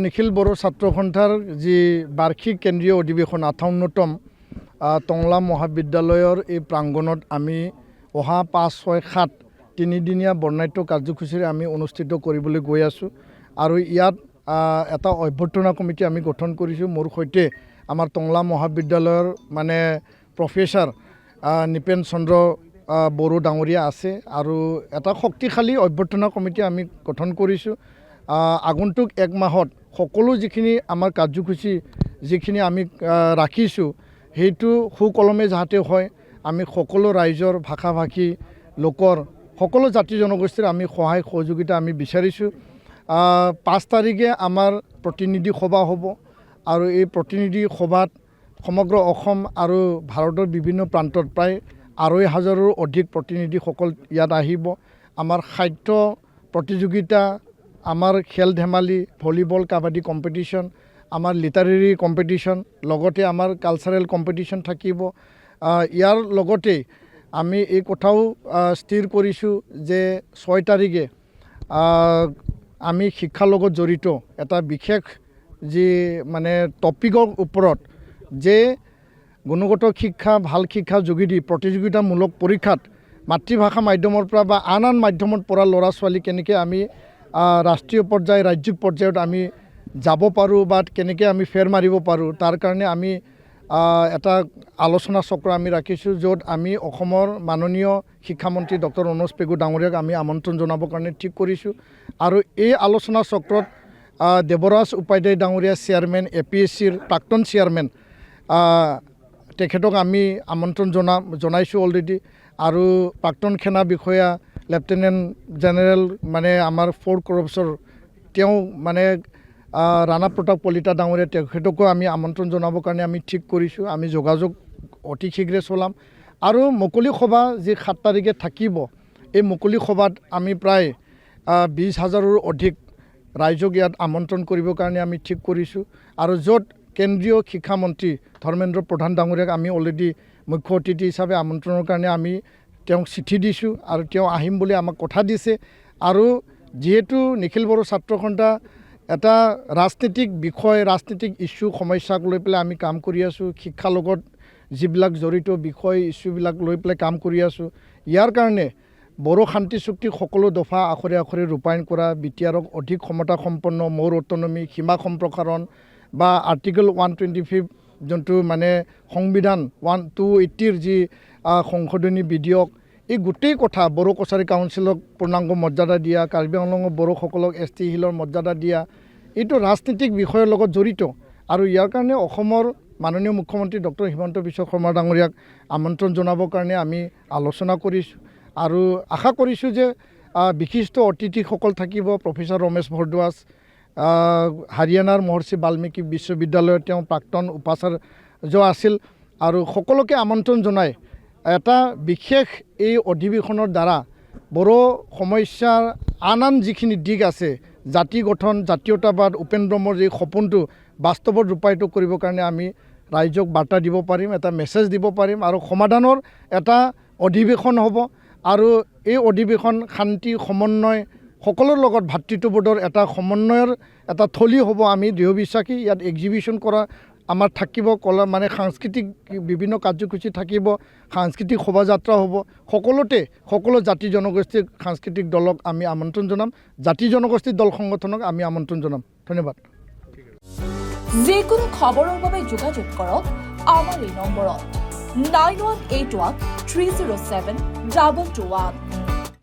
নিখিল বড়ো ছাত্ৰ সন্থাৰ যি বাৰ্ষিক কেন্দ্ৰীয় অধিৱেশন 58তম টংলা মহাবিদ্যালয়ৰ এই প্ৰাংগণত আমি অহা 5, 6, 7 তিনিদিনীয়া বৰ্ণাঢ্য কাৰ্যসূচীৰে আমি অনুষ্ঠিত কৰিবলৈ গৈ আছোঁ আৰু ইয়াত এটা অভ্যৰ্থনা কমিটি আমি গঠন কৰিছোঁ। মোৰ সৈতে আমাৰ টংলা মহাবিদ্যালয়ৰ মানে প্ৰফেচাৰ নিপেন চন্দ্ৰ বড়ো ডাঙৰীয়া আছে আৰু এটা শক্তিশালী অভ্যৰ্থনা কমিটি আমি গঠন কৰিছোঁ। আগন্তুক 1 মাহত সকলো যিখিনি আমাৰ কাৰ্যসূচী যিখিনি আমি ৰাখিছোঁ সেইটো সুকলমে যাতে হয়, আমি সকলো ৰাইজৰ ভাষা ভাষী লোকৰ সকলো জাতি জনগোষ্ঠীৰ আমি সহায় সহযোগিতা আমি বিচাৰিছোঁ। 5 তাৰিখে আমাৰ প্ৰতিনিধি সভা হ'ব আৰু এই প্ৰতিনিধি সভাত সমগ্ৰ অসম আৰু ভাৰতৰ বিভিন্ন প্ৰান্তত প্ৰায় 2,500ৰো অধিক প্ৰতিনিধিসকল ইয়াত আহিব। আমাৰ সাহিত্য প্ৰতিযোগিতা, আমাৰ খেল ধেমালি, ভলীবল, কাবাডী কম্পিটিশ্যন, আমাৰ লিটাৰেৰী কম্পিটিশ্যন, লগতে আমাৰ কালচাৰেল কম্পিটিশ্যন থাকিব। ইয়াৰ লগতে আমি এই কথাও স্থিৰ কৰিছোঁ যে 6 তাৰিখে আমি শিক্ষাৰ লগত জড়িত এটা বিশেষ যি মানে টপিকৰ ওপৰত যে গুণগত শিক্ষা, ভাল শিক্ষাৰ যোগেদি প্ৰতিযোগিতামূলক পৰীক্ষাত মাতৃভাষা মাধ্যমৰ পৰা বা আন মাধ্যমত পঢ়া ল'ৰা ছোৱালী কেনেকৈ আমি ৰাষ্ট্ৰীয় পৰ্যায়, ৰাজ্যিক পৰ্যায়ত আমি যাব পাৰোঁ বা কেনেকৈ আমি ফেৰ মাৰিব পাৰোঁ, তাৰ কাৰণে আমি এটা আলোচনা চক্ৰ আমি ৰাখিছোঁ, য'ত আমি অসমৰ মাননীয় শিক্ষামন্ত্ৰী ডক্টৰ অনুজ পেগু ডাঙৰীয়াক আমি আমন্ত্ৰণ জনাবৰ কাৰণে ঠিক কৰিছোঁ। আৰু এই আলোচনা চক্ৰত দেৱৰাজ উপাধ্যায় ডাঙৰীয়া চেয়াৰমেন, APSCৰ প্ৰাক্তন চেয়াৰমেন, তেখেতক আমি আমন্ত্ৰণ জনাইছোঁ অলৰেডি। আৰু প্ৰাক্তন সেনা বিষয়া লেফটেনেণ্ট জেনেৰেল মানে আমাৰ 4 কৰপছৰ তেওঁ মানে ৰাণা প্ৰতাপ কলিতা ডাঙৰীয়া, তেখেতকো আমি আমন্ত্ৰণ জনাবৰ কাৰণে আমি ঠিক কৰিছোঁ। আমি যোগাযোগ অতি শীঘ্ৰে চলাম। আৰু মুকলি সভা যি 7 তাৰিখে থাকিব, এই মুকলি সভাত আমি প্ৰায় 20,000ৰো অধিক ৰাইজক ইয়াত আমন্ত্ৰণ কৰিবৰ কাৰণে আমি ঠিক কৰিছোঁ। আৰু য'ত কেন্দ্ৰীয় শিক্ষামন্ত্ৰী ধৰ্মেন্দ্ৰ প্ৰধান ডাঙৰীয়াক আমি অলৰেডি মুখ্য অতিথি হিচাপে আমন্ত্ৰণৰ কাৰণে আমি তেওঁক চিঠি দিছোঁ আৰু তেওঁ আহিম বুলি আমাক কথা দিছে। আৰু যিহেতু নিখিল বড়ো ছাত্ৰ সন্থা এটা ৰাজনীতিক বিষয়, ৰাজনীতিক ইছ্যু সমস্যাক লৈ পেলাই আমি কাম কৰি আছোঁ, শিক্ষাৰ লগত যিবিলাক জড়িত বিষয় ইছ্যুবিলাক লৈ পেলাই কাম কৰি আছোঁ। ইয়াৰ কাৰণে বড়ো শান্তি চুক্তি সকলো দফা আখৰে আখৰে ৰূপায়ণ কৰা, BTRক অধিক ক্ষমতা সম্পন্ন, মোৰ অটনমি, সীমা সম্প্ৰসাৰণ বা আৰ্টিকল 125 যোনটো মানে সংবিধান 280ৰ যি সংশোধনী বিধেয়ক, এই গোটেই কথা বড়ো কছাৰী কাউন্সিলক পূৰ্ণাংগ মৰ্যাদা দিয়া, কাৰ্বি আংলঙৰ বড়োসকলক ST হিলৰ মৰ্যাদা দিয়া, এইটো ৰাজনীতিক বিষয়ৰ লগত জড়িত। আৰু ইয়াৰ কাৰণে অসমৰ মাননীয় মুখ্যমন্ত্ৰী ডক্টৰ হিমন্ত বিশ্ব শৰ্মা ডাঙৰীয়াক আমন্ত্ৰণ জনাবৰ কাৰণে আমি আলোচনা কৰিছোঁ। আৰু আশা কৰিছোঁ যে বিশিষ্ট অতিথিসকল থাকিব। প্ৰফেচাৰ ৰমেশ ভৰদ্বাজ, হাৰিয়ানাৰ মহৰ্ষি বাল্মীকি বিশ্ববিদ্যালয়ৰ তেওঁ প্ৰাক্তন উপাচাৰ্য আছিল। আৰু সকলোকে আমন্ত্ৰণ জনাই এটা বিশেষ এই অধিৱেশনৰ দ্বাৰা বড়ো সমস্যাৰ আন যিখিনি দিশ আছে, জাতি গঠন, জাতীয়তাবাদ, উপেন্দ্ৰ মোৰ এই সপোনটো বাস্তৱত ৰূপায়িত কৰিবৰ কাৰণে আমি ৰাইজক বাৰ্তা দিব পাৰিম, এটা মেছেজ দিব পাৰিম। আৰু সমাধানৰ এটা অধিৱেশন হ'ব। আৰু এই অধিৱেশন শান্তি, সমন্বয়, সকলোৰ লগত ভাতৃত্ববোধৰ এটা সমন্বয়ৰ এটা থলী হ'ব। আমি দৃঢ় বিশ্বাসী। ইয়াত এক্সিবিশ্যন কৰা আমাৰ থাকিব, কলা মানে সাংস্কৃতিক বিভিন্ন কাৰ্যসূচী থাকিব, সাংস্কৃতিক শোভাযাত্ৰা হ'ব। সকলোতে সকলো জাতি জনগোষ্ঠীৰ সাংস্কৃতিক দলক আমি আমন্ত্ৰণ জনাম, জাতি জনগোষ্ঠীৰ দল সংগঠনক আমি আমন্ত্ৰণ জনাম। ধন্যবাদ। যিকোনো খবৰৰ বাবে যোগাযোগ কৰক আমাৰ এই নম্বৰত 9181 307 2221।